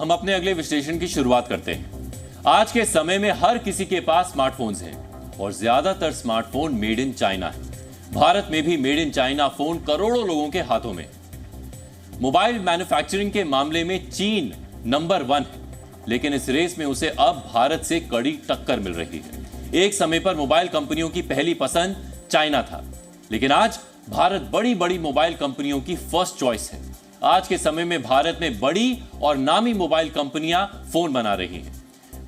हम अपने अगले विश्लेषण की शुरुआत करते हैं। आज के समय में हर किसी के पास स्मार्टफोन्स हैं और ज्यादातर स्मार्टफोन मेड इन चाइना है। भारत में भी मेड इन चाइना फोन करोड़ों लोगों के हाथों में। मोबाइल मैन्युफैक्चरिंग के मामले में चीन नंबर 1 है, लेकिन इस रेस में उसे अब भारत से कड़ी टक्कर मिल रही है। एक समय पर मोबाइल कंपनियों की पहली पसंद चाइना था, लेकिन आज भारत बड़ी बड़ी मोबाइल कंपनियों की फर्स्ट चॉइस है। आज के समय में भारत में बड़ी और नामी मोबाइल कंपनियां फोन बना रही हैं।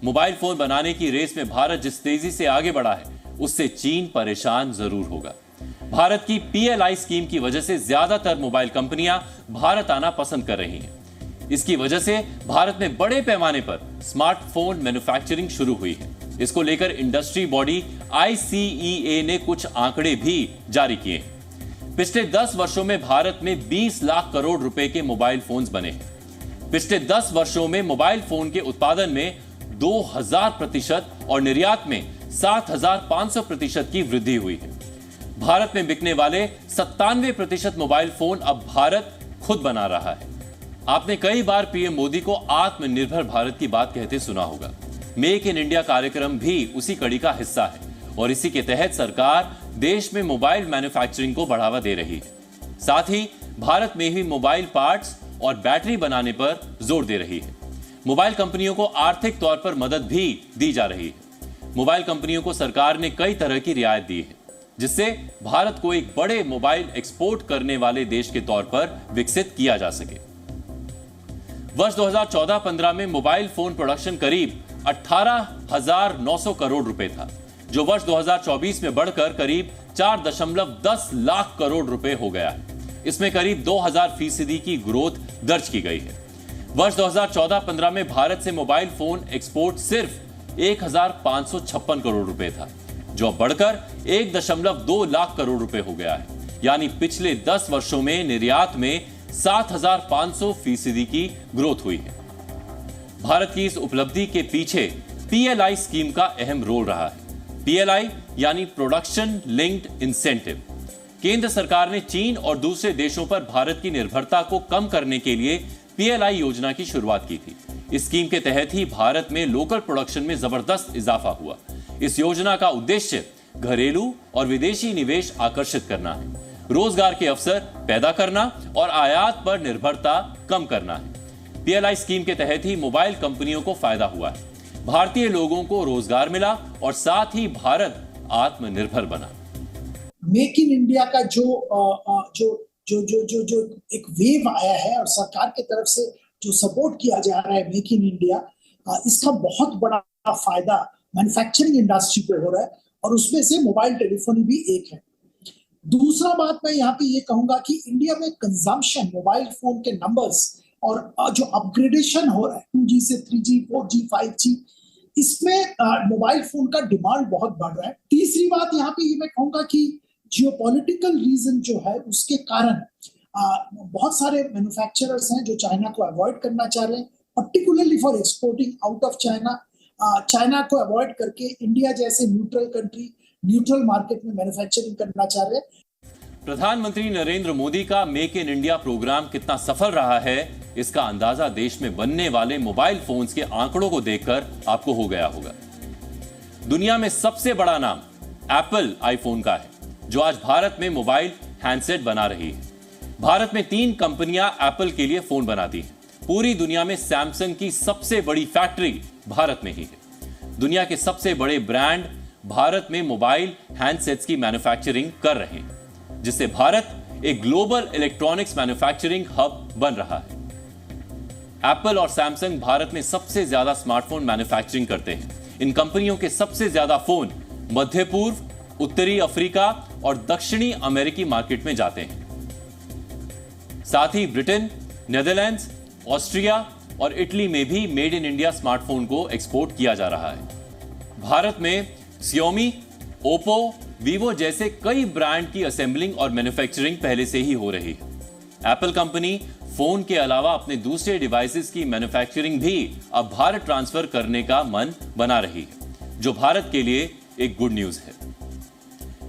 मोबाइल फोन बनाने की रेस में भारत जिस तेजी से आगे बढ़ा है, उससे चीन परेशान जरूर होगा। भारत की PLI स्कीम की वजह से ज्यादातर मोबाइल कंपनियां भारत आना पसंद कर रही हैं। इसकी वजह से भारत में बड़े पैमाने पर स्मार्टफोन मैन्युफैक्चरिंग शुरू हुई है। इसको लेकर इंडस्ट्री बॉडी ICEA ने कुछ आंकड़े भी जारी किए हैं। पिछले 10 वर्षों में भारत में 20 लाख करोड़ रुपए के मोबाइल फोन्स बने हैं। पिछले 10 वर्षों में मोबाइल फोन के उत्पादन में 2000% और निर्यात में 7500% की वृद्धि हुई है। भारत में बिकने वाले 97% मोबाइल फोन अब भारत खुद बना रहा है। आपने कई बार PM मोदी को आत्मनिर्भर भारत की बात कहते सुना होगा। मेक इन इंडिया कार्यक्रम भी उसी कड़ी का हिस्सा है और इसी के तहत सरकार देश में मोबाइल मैन्युफैक्चरिंग को बढ़ावा दे रही है। साथ ही भारत में ही मोबाइल पार्ट्स और बैटरी बनाने पर जोर दे रही है। मोबाइल कंपनियों को आर्थिक तौर पर मदद भी दी जा रही है। मोबाइल कंपनियों को सरकार ने कई तरह की रियायत दी है, जिससे भारत को एक बड़े मोबाइल एक्सपोर्ट करने वाले देश के तौर पर विकसित किया जा सके। वर्ष 2014-15 में मोबाइल फोन प्रोडक्शन करीब 18,900 करोड़ रुपए था, जो वर्ष 2024 में बढ़कर करीब 4.10 लाख करोड़ रुपए हो गया है। इसमें करीब 2000% की ग्रोथ दर्ज की गई है। वर्ष 2014-15 में भारत से मोबाइल फोन एक्सपोर्ट सिर्फ 1556 करोड़ रुपए था, जो अब बढ़कर 1.2 लाख करोड़ रुपए हो गया है। यानी पिछले 10 वर्षों में निर्यात में 7500% की ग्रोथ हुई है। भारत की इस उपलब्धि के पीछे PLI स्कीम का अहम रोल रहा है। PLI यानी प्रोडक्शन लिंक्ड इंसेंटिव। केंद्र सरकार ने चीन और दूसरे देशों पर भारत की निर्भरता को कम करने के लिए PLI योजना की शुरुआत की थी। इस स्कीम के तहत ही भारत में लोकल प्रोडक्शन में जबरदस्त इजाफा हुआ। इस योजना का उद्देश्य घरेलू और विदेशी निवेश आकर्षित करना है, रोजगार के अवसर पैदा करना और आयात पर निर्भरता कम करना है। PLI स्कीम के तहत ही मोबाइल कंपनियों को फायदा हुआ है। भारतीय लोगों को रोजगार मिला और साथ ही भारत आत्मनिर्भर बना। मेक इन इंडिया का जो एक वेव आया है और सरकार की तरफ से जो सपोर्ट किया जा रहा है मेक इन इंडिया, इसका बहुत बड़ा फायदा मैन्युफैक्चरिंग इंडस्ट्री को हो रहा है और उसमें से मोबाइल टेलीफोनी भी एक है। दूसरा बात मैं यहाँ पे ये कहूंगा कि इंडिया में कंजम्पशन मोबाइल फोन के नंबर्स और जो अपग्रेडेशन हो रहा है 2G से 3G 4G 5G, इसमें मोबाइल फोन का डिमांड बहुत बढ़ रहा है। तीसरी बात यहाँ पे ये मैं कहूंगा कि जियोपॉलिटिकल रीजन जो है उसके कारण बहुत सारे मैन्युफैक्चरर्स हैं जो चाइना को अवॉइड करना चाह रहे हैं, particularly for exporting out of China. China को अवॉइड करके इंडिया जैसे न्यूट्रल कंट्री, न्यूट्रल मार्केट में मैन्युफैक्चरिंग करना चाह रहे हैं। प्रधानमंत्री नरेंद्र मोदी का मेक इन इंडिया प्रोग्राम कितना सफल रहा है, इसका अंदाजा देश में बनने वाले मोबाइल फोन्स के आंकड़ों को देखकर आपको हो गया होगा। दुनिया में सबसे बड़ा नाम एप्पल आईफोन का है, जो आज भारत में मोबाइल हैंडसेट बना रही है। भारत में 3 कंपनियां एप्पल के लिए फोन बनाती हैं। पूरी दुनिया में सैमसंग की सबसे बड़ी फैक्ट्री भारत में ही है। दुनिया के सबसे बड़े ब्रांड भारत में मोबाइल हैंडसेट्स की मैन्युफैक्चरिंग कर रहे हैं, जिससे भारत एक ग्लोबल इलेक्ट्रॉनिक्स मैन्युफैक्चरिंग हब बन रहा है। एप्पल और सैमसंग भारत में सबसे ज्यादा स्मार्टफोन मैन्युफैक्चरिंग करते हैं। इन कंपनियों के सबसे ज्यादा फोन मध्य पूर्व, उत्तरी अफ्रीका और दक्षिणी अमेरिकी मार्केट में जाते हैं। साथ ही ब्रिटेन, नेदरलैंड्स, ऑस्ट्रिया और इटली में भी मेड इन इंडिया स्मार्टफोन को एक्सपोर्ट किया जा रहा है। भारत में Xiaomi, ओप्पो, वीवो जैसे कई ब्रांड की असेंबलिंग और मैन्युफैक्चरिंग पहले से ही हो रही है। एप्पल कंपनी फोन के अलावा अपने दूसरे डिवाइसेस की मैन्युफैक्चरिंग भी अब भारत ट्रांसफर करने का मन बना रही है, जो भारत के लिए एक गुड न्यूज है।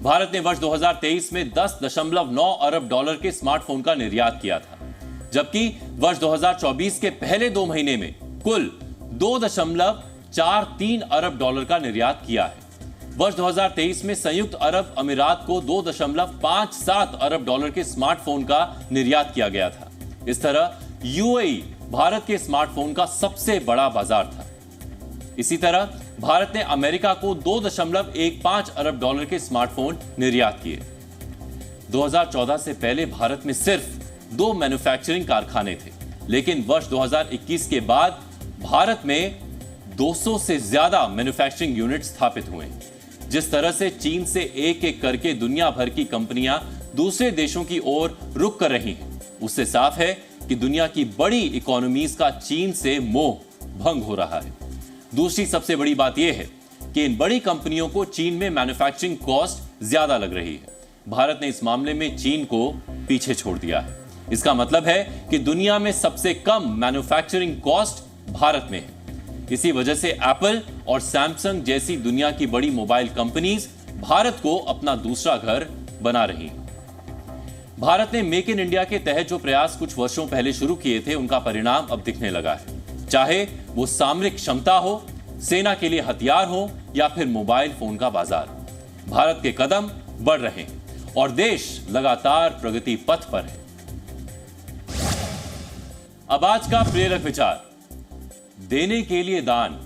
भारत ने वर्ष 2023 में $10.9 अरब के स्मार्टफोन का निर्यात किया था, जबकि वर्ष 2024 के पहले 2 महीने में कुल 2.43 अरब डॉलर का निर्यात किया है। वर्ष 2023 में संयुक्त अरब अमीरात को 2.57 अरब डॉलर के स्मार्टफोन का निर्यात किया गया था। इस तरह यूएई भारत के स्मार्टफोन का सबसे बड़ा बाजार था। इसी तरह भारत ने अमेरिका को 2.15 अरब डॉलर के स्मार्टफोन निर्यात किए। 2014 से पहले भारत में सिर्फ 2 मैन्युफैक्चरिंग कारखाने थे, लेकिन वर्ष 2021 के बाद भारत में 200 से ज्यादा मैन्युफैक्चरिंग यूनिट स्थापित हुए। जिस तरह से चीन से एक एक करके दुनिया भर की कंपनियां दूसरे देशों की ओर रुख कर रही हैं, उससे साफ है कि दुनिया की बड़ी इकोनॉमीज का चीन से मोह भंग हो रहा है। दूसरी सबसे बड़ी बात यह है कि इन बड़ी कंपनियों को चीन में मैन्युफैक्चरिंग कॉस्ट ज्यादा लग रही है। भारत ने इस मामले में चीन को पीछे छोड़ दिया है। इसका मतलब है कि दुनिया में सबसे कम मैन्युफैक्चरिंग कॉस्ट भारत में है। इसी वजह से एप्पल और सैमसंग जैसी दुनिया की बड़ी मोबाइल कंपनीज भारत को अपना दूसरा घर बना रही हैं। भारत ने मेक इन इंडिया के तहत जो प्रयास कुछ वर्षों पहले शुरू किए थे, उनका परिणाम अब दिखने लगा है। चाहे वो सामरिक क्षमता हो, सेना के लिए हथियार हो या फिर मोबाइल फोन का बाजार, भारत के कदम बढ़ रहे हैं और देश लगातार प्रगति पथ पर है। अब आज का प्रेरक विचार: देने के लिए दान,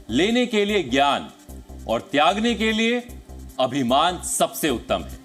लेने के लिए ज्ञान और त्यागने के लिए अभिमान सबसे उत्तम है।